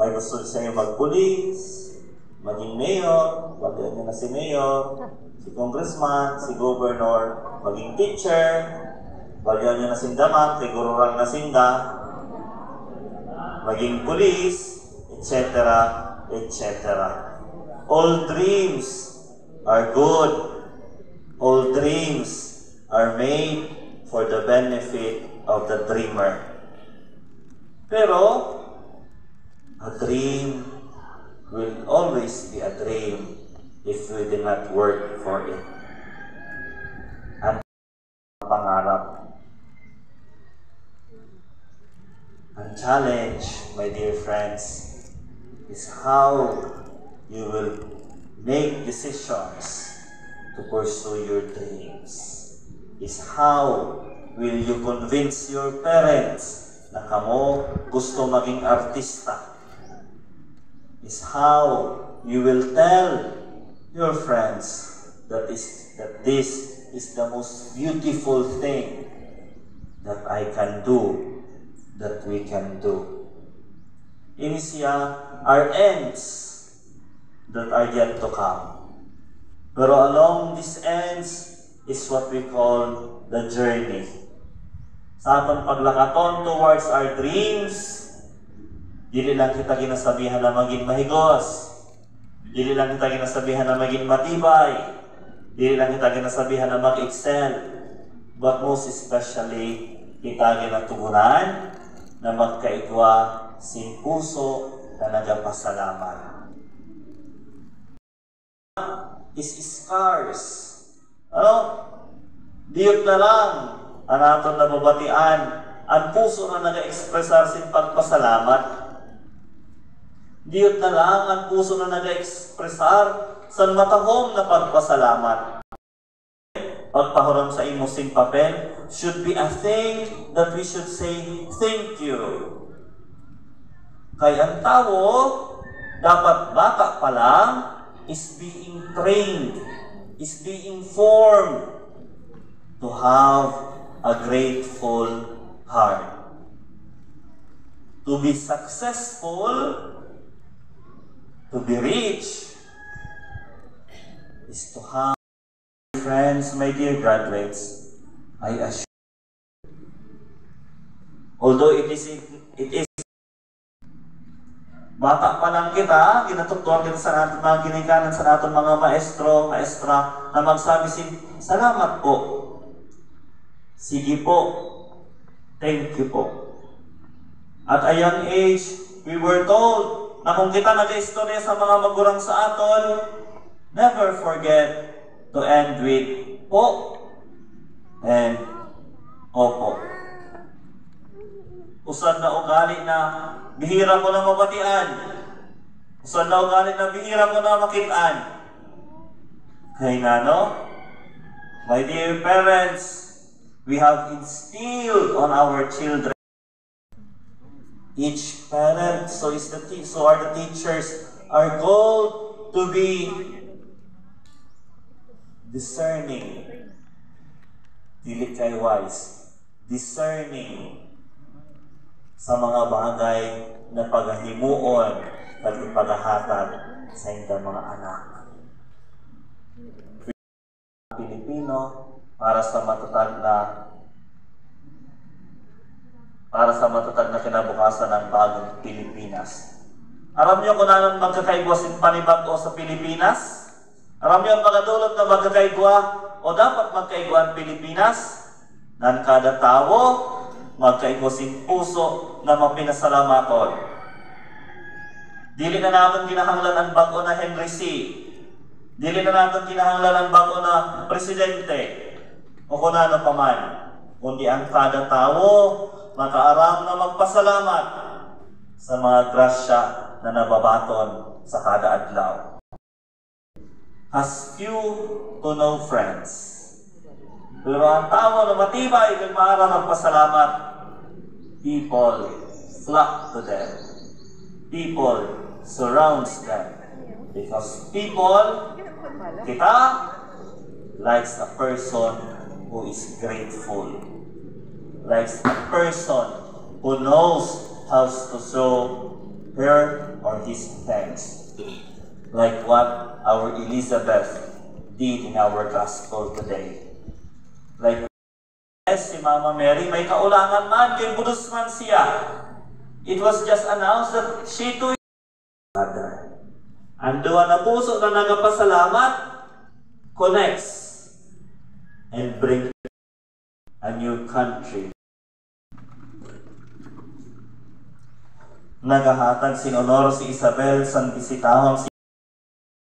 May gusto sa'yo mag-police, maging mayor, wala niya na si mayor, si congressman, si governor, maging teacher, wala niya na sindaman, siguro na sinda, maging police, etc., etc. All dreams are good. All dreams are made for the benefit of the dreamer. Pero, a dream will always be a dream if we do not work for it. Ang pangarap. Ang challenge, my dear friends, is how you will make decisions to pursue your dreams. Is how will you convince your parents na kamo gusto maging artista. Is how you will tell your friends that this is the most beautiful thing that I can do, that we can do. Inisya are ends that are yet to come. Pero along these ends is what we call the journey. Sa atong paglakaton towards our dreams, dili lang kita ginasabihan na maging mahigos, dili lang kita ginasabihan na maging matibay, dili lang kita ginasabihan na mag-excel, but most especially, kita ginatugunan na magkaigwa sin puso na nagapasalamat. Is scars. Diyot na lang ang aton nababatian, ang puso na nag-expressar sin pagpasalamat. Diyot na lang ang puso na nag-expressar sa matahong na pagpasalamat. Pagpahuram sa imo sing papel should be a thing that we should say thank you. Kaya ang tao, dapat bata pa lang, is being trained, is being formed to have a grateful heart. To be successful, to be rich, is to have, friends, my dear graduates, I assure you, although it is bata pa lang kita, ginatutuan kita sa natin mga ginikanan sa natin mga maestro, maestra, na magsabi salamat po. Sige po. Thank you po. At a young age, we were told na kung kita nag-istorya sa mga magurang sa aton, never forget to end with po and opo. Usad na ugali na bihira ko na mabatian. Usad na ugali na bihira ko na makitaan. Kaya nga, no? My dear parents, we have instilled on our children. Each parent, so are the teachers, are called to be discerning. Dili kay wise. Discerning sa mga bagay na paghimuon at ipaghahatag sa inyong mga anak. Pilipino para sa matatag na kinabukasan ng bagong Pilipinas. Aram niyo kung anong magkakaigwa sin panibag-o sa Pilipinas? Aram niyo ang magadulot na magkakaigwa o dapat magkaigwa ang Pilipinas? Nan kada tao magkaigwa sin puso na mapinasalamaton. Dili na natin kinahanglan ang bago na Henry C. Dili na natin kinahanglan ang bago na presidente o kung ano pa man. Kundi ang kada tao makaaram na magpasalamat sa mga grasya na nababaton sa kada adlaw. Has few to no friends. Pero ang tao na matibay kung maaram magpasalamat, people flock to them. People surrounds them. Because people, kita, likes a person who is grateful. Likes a person who knows how to show her or his thanks to me, like what our Elizabeth did in our gospel today. Like, yes, si Mama Mary, may kaulangan man, kay budus man siya. It was just announced that she too is mother. Ang duwa na puso na nagapasalamat connects and bring a new country. Nagahatag sin honor si Isabel sang bisitahon si